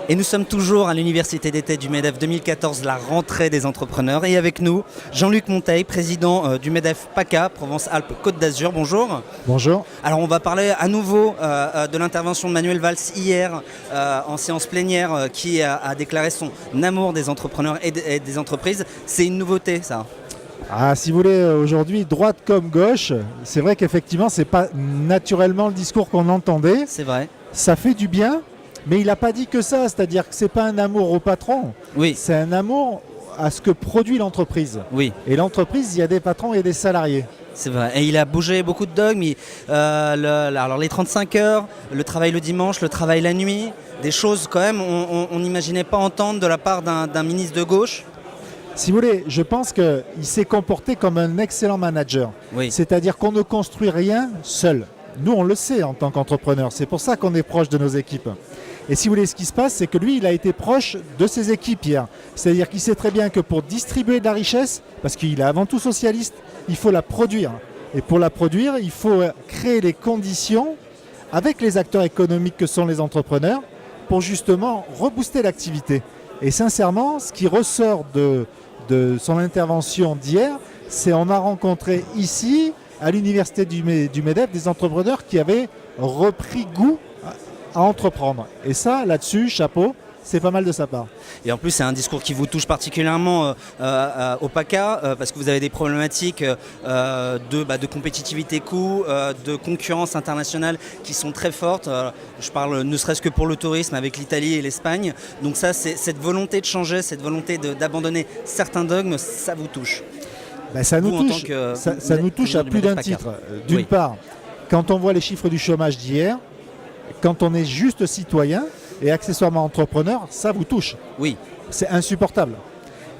Et nous sommes toujours à l'Université d'été du MEDEF 2014, la rentrée des entrepreneurs. Et avec nous, Jean-Luc Monteil, président du MEDEF PACA, Provence-Alpes-Côte d'Azur. Bonjour. Bonjour. Alors on va parler à nouveau de l'intervention de Manuel Valls hier en séance plénière qui a déclaré son amour des entrepreneurs et des entreprises. C'est une nouveauté ça. Ah, si vous voulez, aujourd'hui, droite comme gauche, c'est vrai qu'effectivement, ce n'est pas naturellement le discours qu'on entendait. C'est vrai. Ça fait du bien, mais il n'a pas dit que ça, c'est-à-dire que ce n'est pas un amour au patron, Oui. c'est un amour à ce que produit l'entreprise. Oui. Et l'entreprise, il y a des patrons et des salariés. C'est vrai. Et il a bougé beaucoup de dogmes. Alors les 35 heures, le travail le dimanche, le travail la nuit, des choses quand même on n'imaginait pas entendre de la part d'un ministre de gauche. Si vous voulez, je pense qu'il s'est comporté comme un excellent manager. Oui. C'est-à-dire qu'on ne construit rien seul. Nous, on le sait en tant qu'entrepreneur. C'est pour ça qu'on est proche de nos équipes. Et si vous voulez, ce qui se passe, c'est que lui, il a été proche de ses équipes hier. C'est-à-dire qu'il sait très bien que pour distribuer de la richesse, parce qu'il est avant tout socialiste, il faut la produire. Et pour la produire, il faut créer les conditions avec les acteurs économiques que sont les entrepreneurs pour justement rebooster l'activité. Et sincèrement, ce qui ressort de son intervention d'hier, c'est qu'on a rencontré ici, à l'université du MEDEF, des entrepreneurs qui avaient repris goût à entreprendre. Et ça, là-dessus, chapeau, c'est pas mal de sa part. Et en plus, c'est un discours qui vous touche particulièrement au PACA, parce que vous avez des problématiques de compétitivité coût, de concurrence internationale qui sont très fortes. Je parle ne serait-ce que pour le tourisme avec l'Italie et l'Espagne. Donc ça, cette volonté de changer, cette volonté d'abandonner certains dogmes, ça vous touche. Ben, ça nous touche, ça nous touche à plus d'un titre. D'une part, quand on voit les chiffres du chômage d'hier, quand on est juste citoyen et accessoirement entrepreneur, ça vous touche. Oui. C'est insupportable.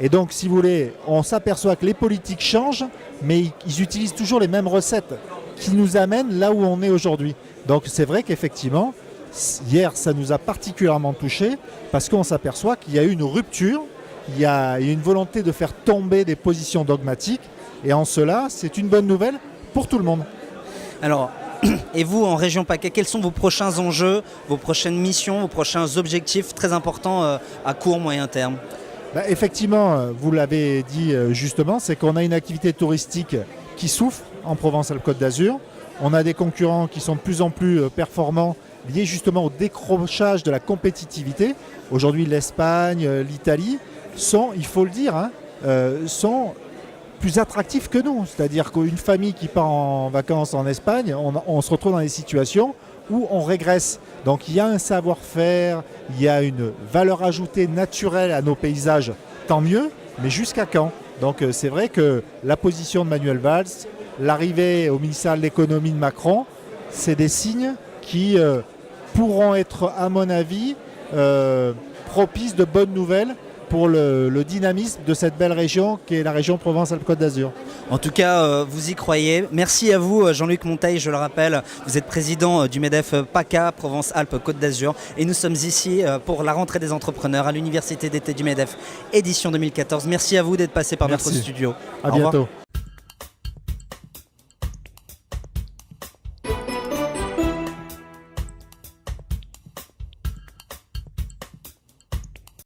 Et donc, si vous voulez, on s'aperçoit que les politiques changent, mais ils utilisent toujours les mêmes recettes qui nous amènent là où on est aujourd'hui. Donc, c'est vrai qu'effectivement, hier, ça nous a particulièrement touchés parce qu'on s'aperçoit qu'il y a eu une rupture, il y a une volonté de faire tomber des positions dogmatiques. Et en cela, c'est une bonne nouvelle pour tout le monde. Alors, et vous, en région PACA, quels sont vos prochains enjeux, vos prochaines missions, vos prochains objectifs très importants à court, moyen terme? Effectivement, vous l'avez dit justement, c'est qu'on a une activité touristique qui souffre en Provence-Alpes-Côte d'Azur. On a des concurrents qui sont de plus en plus performants, liés justement au décrochage de la compétitivité. Aujourd'hui, l'Espagne, l'Italie sont, il faut le dire, sont plus attractifs que nous. C'est-à-dire qu'une famille qui part en vacances en Espagne, on se retrouve dans des situations où on régresse. Donc il y a un savoir-faire, il y a une valeur ajoutée naturelle à nos paysages, tant mieux, mais jusqu'à quand? Donc c'est vrai que la position de Manuel Valls, l'arrivée au ministère de l'économie de Macron, c'est des signes qui pourront être, à mon avis, propices de bonnes nouvelles pour le dynamisme de cette belle région qui est la région Provence-Alpes-Côte d'Azur. En tout cas, vous y croyez. Merci à vous, Jean-Luc Monteil, je le rappelle. Vous êtes président du MEDEF PACA, Provence-Alpes-Côte d'Azur. Et nous sommes ici pour la rentrée des entrepreneurs à l'Université d'été du MEDEF, édition 2014. Merci à vous d'être passé par notre studio. À bientôt.